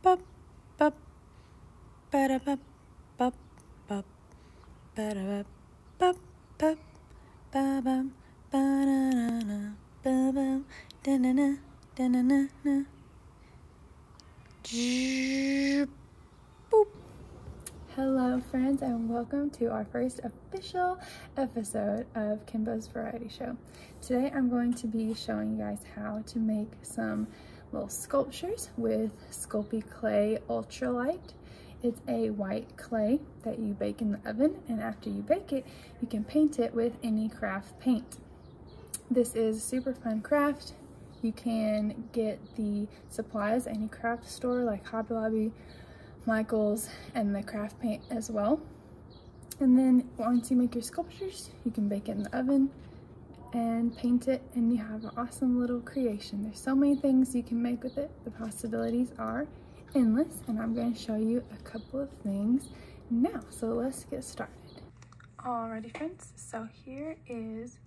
Bup, bup, ba-da, bup, bup, bup, ba-da, bup, bup, ba-bum, ba-na-na-na, ba-bum, da-na-na, da-na-na-na. Boop. Hello friends, and welcome to our first official episode of Kimbos Variety Show. Today I'm going to be showing you guys how to make some little sculptures with Sculpey Clay Ultralight. It's a white clay that you bake in the oven, and after you bake it, you can paint it with any craft paint. This is a super fun craft. You can get the supplies at any craft store like Hobby Lobby, Michael's, and the craft paint as well. And then once you make your sculptures, you can bake it in the oven and paint it, and you have an awesome little creation. There's so many things you can make with it. The possibilities are endless, and I'm going to show you a couple of things now. So let's get started. Alrighty friends, so here is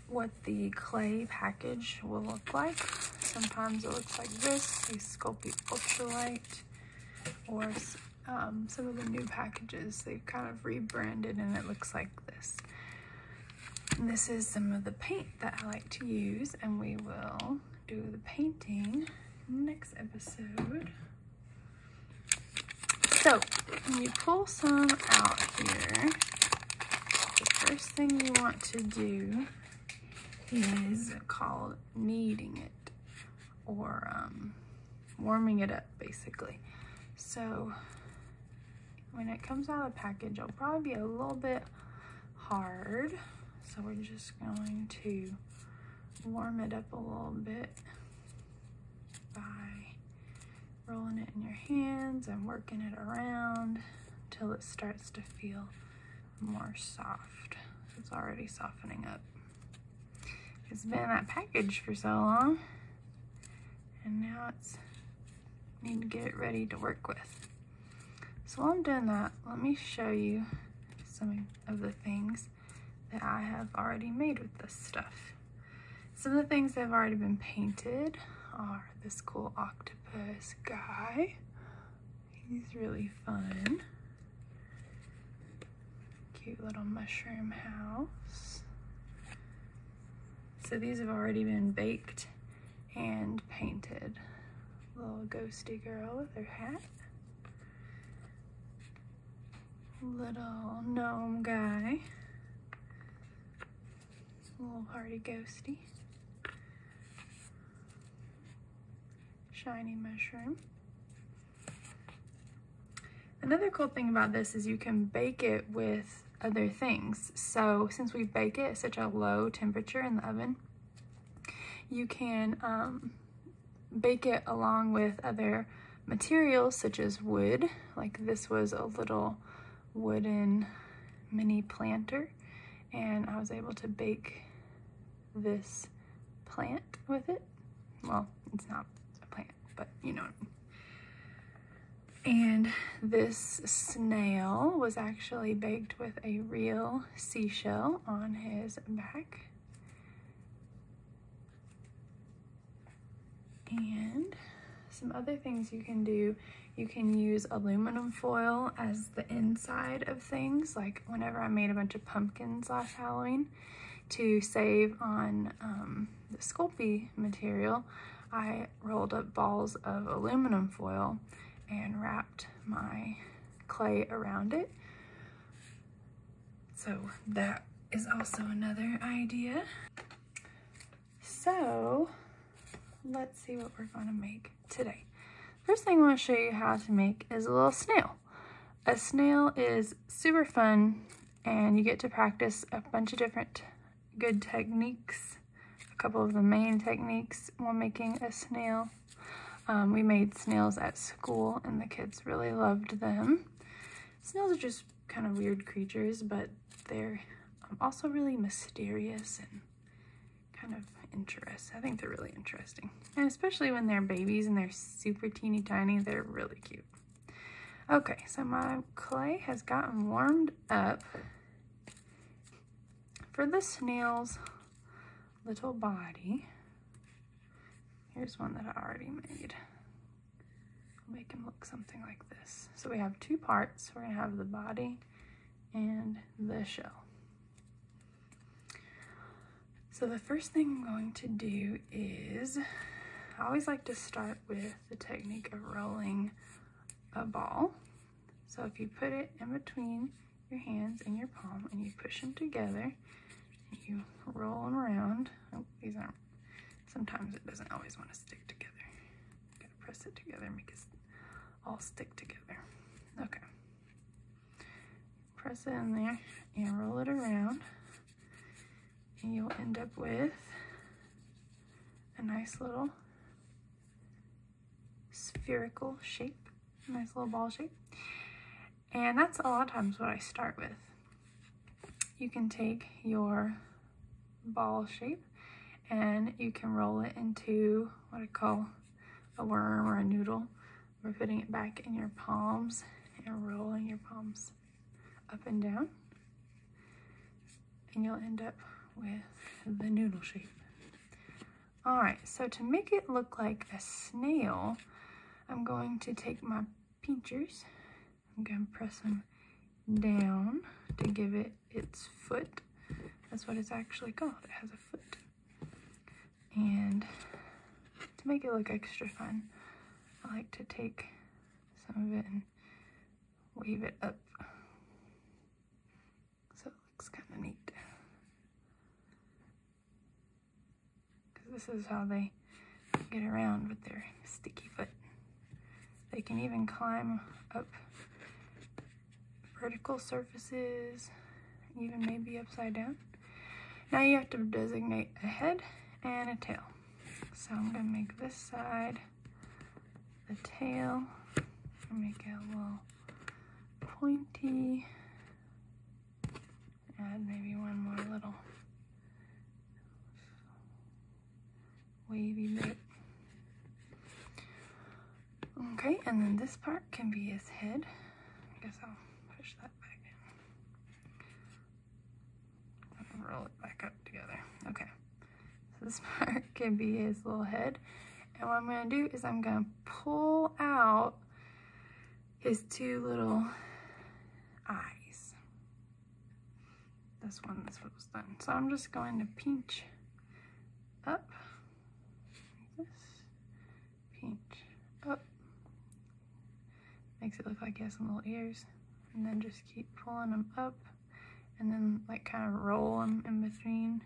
what the clay package will look like. Sometimes it looks like this, the Sculpey Ultralight, or some of the new packages they've kind of rebranded and it looks like this. And this is some of the paint that I like to use, and we will do the painting next episode. So when you pull some out here, the first thing you want to do is called kneading it, or warming it up basically. So when it comes out of the package, it'll probably be a little bit hard. So we're just going to warm it up a little bit by rolling it in your hands and working it around until it starts to feel more soft. It's already softening up. It's been in that package for so long, and now it's need to get it ready to work with. So while I'm doing that, let me show you some of the things that I have already made with this stuff. Some of the things that have already been painted are this cool octopus guy. He's really fun. Cute little mushroom house. So these have already been baked and painted. Little ghosty girl with her hat. Little gnome guy. Little party ghosty. Shiny mushroom. Another cool thing about this is you can bake it with other things. So since we bake it at such a low temperature in the oven, you can bake it along with other materials such as wood. Like this was a little wooden mini planter, and I was able to bake this plant with it. Well, it's not a plant, but you know what I mean. And this snail was actually baked with a real seashell on his back. And some other things you can do, you can use aluminum foil as the inside of things. Like whenever I made a bunch of pumpkins last Halloween, to save on the Sculpey material, I rolled up balls of aluminum foil and wrapped my clay around it. So that is also another idea. So let's see what we're gonna make today. First thing I want to show you how to make is a little snail. A snail is super fun, and you get to practice a bunch of different good techniques. A couple of the main techniques while making a snail. We made snails at school, and the kids really loved them. Snails are just kind of weird creatures, but they're also really mysterious and kind of interesting. I think they're really interesting, and especially when they're babies and they're super teeny tiny, they're really cute. Okay, so my clay has gotten warmed up. For the snail's little body, here's one that I already made. make him look something like this. So we have two parts. We're gonna have the body and the shell. So the first thing I'm going to do is, I always like to start with the technique of rolling a ball. So if you put it in between your hands and your palm and you push them together, and you roll them around. Oh, these aren't, sometimes it doesn't always want to stick together. You gotta press it together and make it all stick together. Okay. Press it in there and roll it around, and you'll end up with a nice little spherical shape, nice little ball shape. And that's a lot of times what I start with. You can take your ball shape and you can roll it into what I call a worm or a noodle. We're putting it back in your palms and rolling your palms up and down, and you'll end up with the noodle shape. All right, so to make it look like a snail, I'm going to take my pinchers. I'm going to press them down to give it its foot. That's what it's actually called. It has a foot. And to make it look extra fun, I like to take some of it and wave it up so it looks kind of neat. Because this is how they get around with their sticky foot. They can even climb up vertical surfaces, even maybe upside down. Now you have to designate a head and a tail. So I'm gonna make this side the tail, make it a little pointy, add maybe one more little wavy bit. Okay, and then this part can be his head. I guess I'll push that back in. Roll it back up together. Okay, so this part can be his little head. And what I'm gonna do is I'm gonna pull out his two little eyes. This one is what's done. So I'm just going to pinch up, like this, pinch up. Makes it look like he has some little ears. And then just keep pulling them up, and then like kind of roll them in between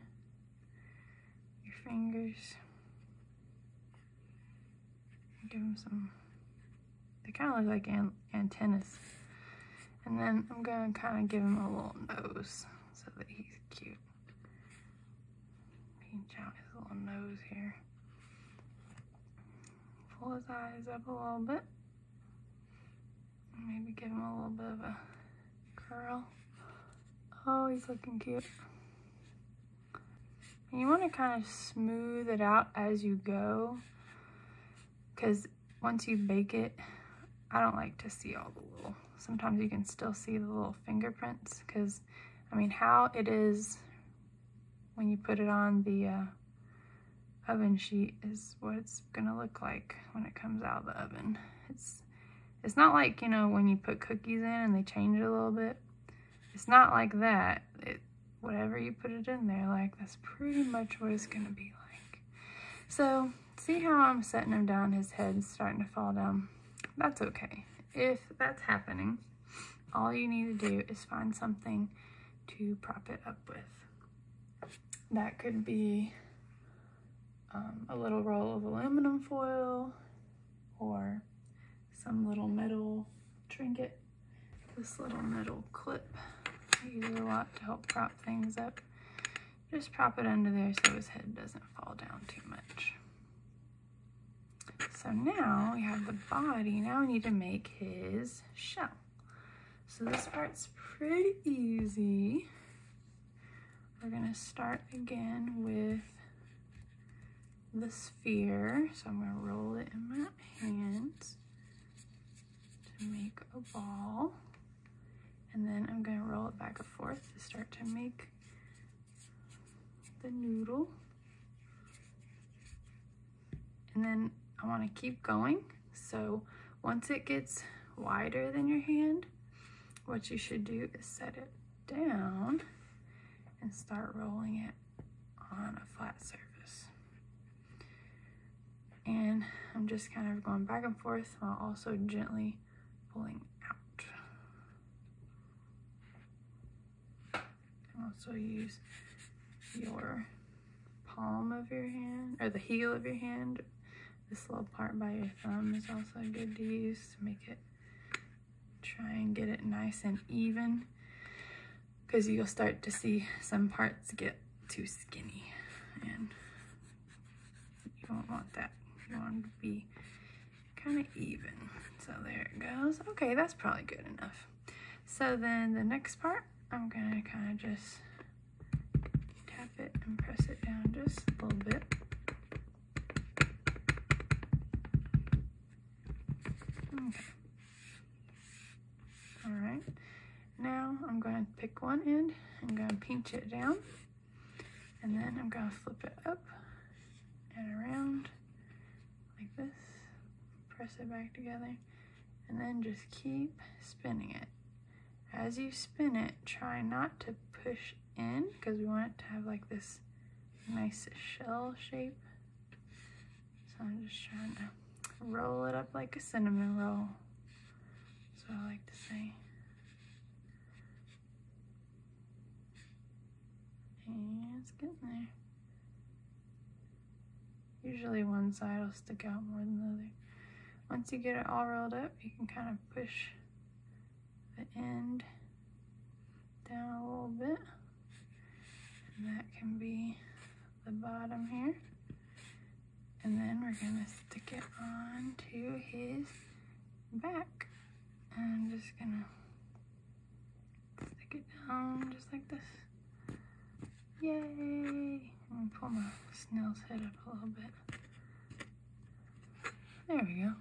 your fingers. Give them some, they kind of look like antennas. And then I'm going to kind of give him a little nose so that he's cute. Pinch out his little nose here. Pull his eyes up a little bit. Maybe give him a little bit of a curl. Oh, he's looking cute. And you want to kind of smooth it out as you go, because once you bake it, I don't like to see all the little, sometimes you can still see the little fingerprints, because I mean how it is when you put it on the oven sheet is what it's gonna look like when it comes out of the oven. It's not like, you know, when you put cookies in and they change it a little bit. It's not like that. Whatever you put it in there, like, that's pretty much what it's gonna be like. So see how I'm setting him down, his head's starting to fall down? That's okay. If that's happening, all you need to do is find something to prop it up with. That could be a little roll of aluminum foil, or some little metal trinket. This little metal clip I use it a lot to help prop things up. Just prop it under there so his head doesn't fall down too much. So now we have the body. Now we need to make his shell. So this part's pretty easy. We're gonna start again with the sphere. So I'm gonna roll it in my hands to make a ball. And then I'm gonna roll it back and forth to start to make the noodle. And then I wanna keep going. So Once it gets wider than your hand, what you should do is set it down and start rolling it on a flat surface. And I'm just kind of going back and forth while also gently pulling out. You can also use your palm of your hand, or the heel of your hand. This little part by your thumb is also good to use to make it, try and get it nice and even, because you'll start to see some parts get too skinny and you don't want that. You want it to be kind of even. So there it goes. Okay, that's probably good enough. So then the next part, I'm gonna kind of just tap it and press it down just a little bit. Okay. All right. Now I'm going to pick one end, I'm going to pinch it down, and then I'm going to flip it up and around like this, press it back together, and then just keep spinning it. As you spin it, try not to push in, because we want it to have like this nice shell shape. So I'm just trying to roll it up like a cinnamon roll. That's what I like to say. And it's getting there. Usually one side will stick out more than the other. Once you get it all rolled up, you can kind of push the end down a little bit. And that can be the bottom here. And then we're gonna stick it on to his back. And I'm just gonna stick it down just like this. Yay! I'm gonna pull my snail's head up a little bit. There we go.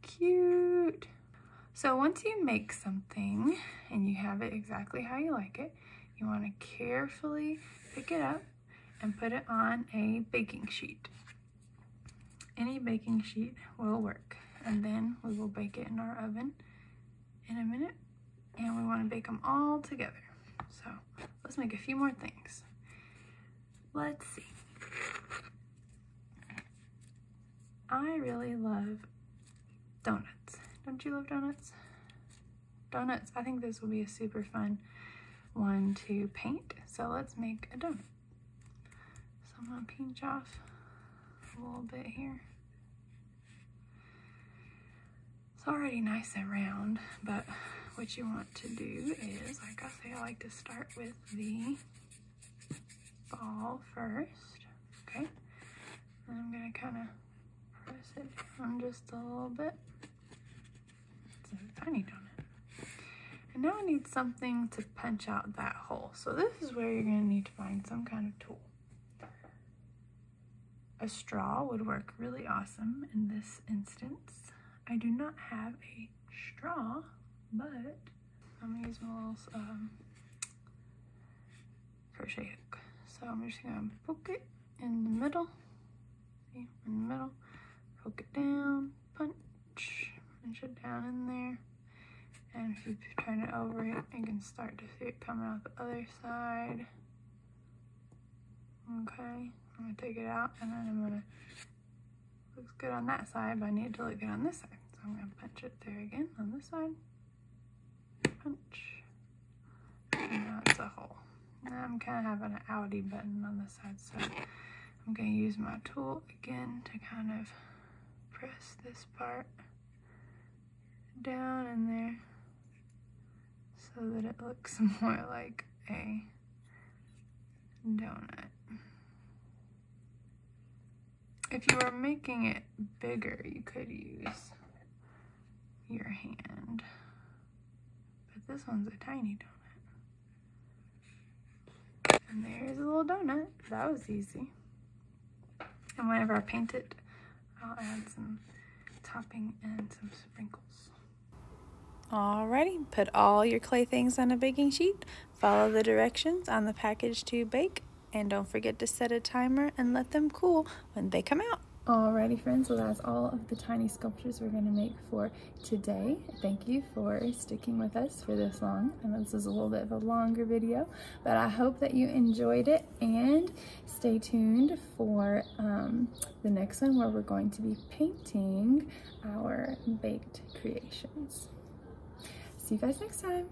Cute! So once you make something and you have it exactly how you like it, you want to carefully pick it up and put it on a baking sheet. Any baking sheet will work. And then we will bake it in our oven in a minute. And we want to bake them all together. So let's make a few more things. Let's see. I really love donuts. Don't you love donuts? Donuts, I think this will be a super fun one to paint. So let's make a donut. So I'm gonna pinch off a little bit here. It's already nice and round, but what you want to do is, like I say, I like to start with the ball first, okay? And I'm gonna kind of press it down just a little bit. It's a tiny donut. And now I need something to punch out that hole. So this is where you're gonna need to find some kind of tool. A straw would work really awesome in this instance. I do not have a straw, but I'm gonna use my little crochet hook. So I'm just gonna poke it in the middle. See, in the middle. Poke it down, punch it down in there. And if you turn it over, you can start to see it coming out the other side. Okay, I'm gonna take it out, and then I'm gonna, looks good on that side, but I need it to look good on this side. So I'm gonna punch it there again on this side. Punch. And now it's a hole. Now I'm kind of having an outie button on this side, so I'm gonna use my tool again to kind of press this part down in there so that it looks more like a donut. If you were making it bigger, you could use your hand, but this one's a tiny donut. And there's a little donut. That was easy. And whenever I paint it, I'll add some topping and some sprinkles. Alrighty, put all your clay things on a baking sheet, follow the directions on the package to bake, and don't forget to set a timer and let them cool when they come out. Alrighty friends, so that's all of the tiny sculptures we're going to make for today. Thank you for sticking with us for this long. I know this is a little bit of a longer video, but I hope that you enjoyed it, and stay tuned for the next one where we're going to be painting our baked creations. See you guys next time.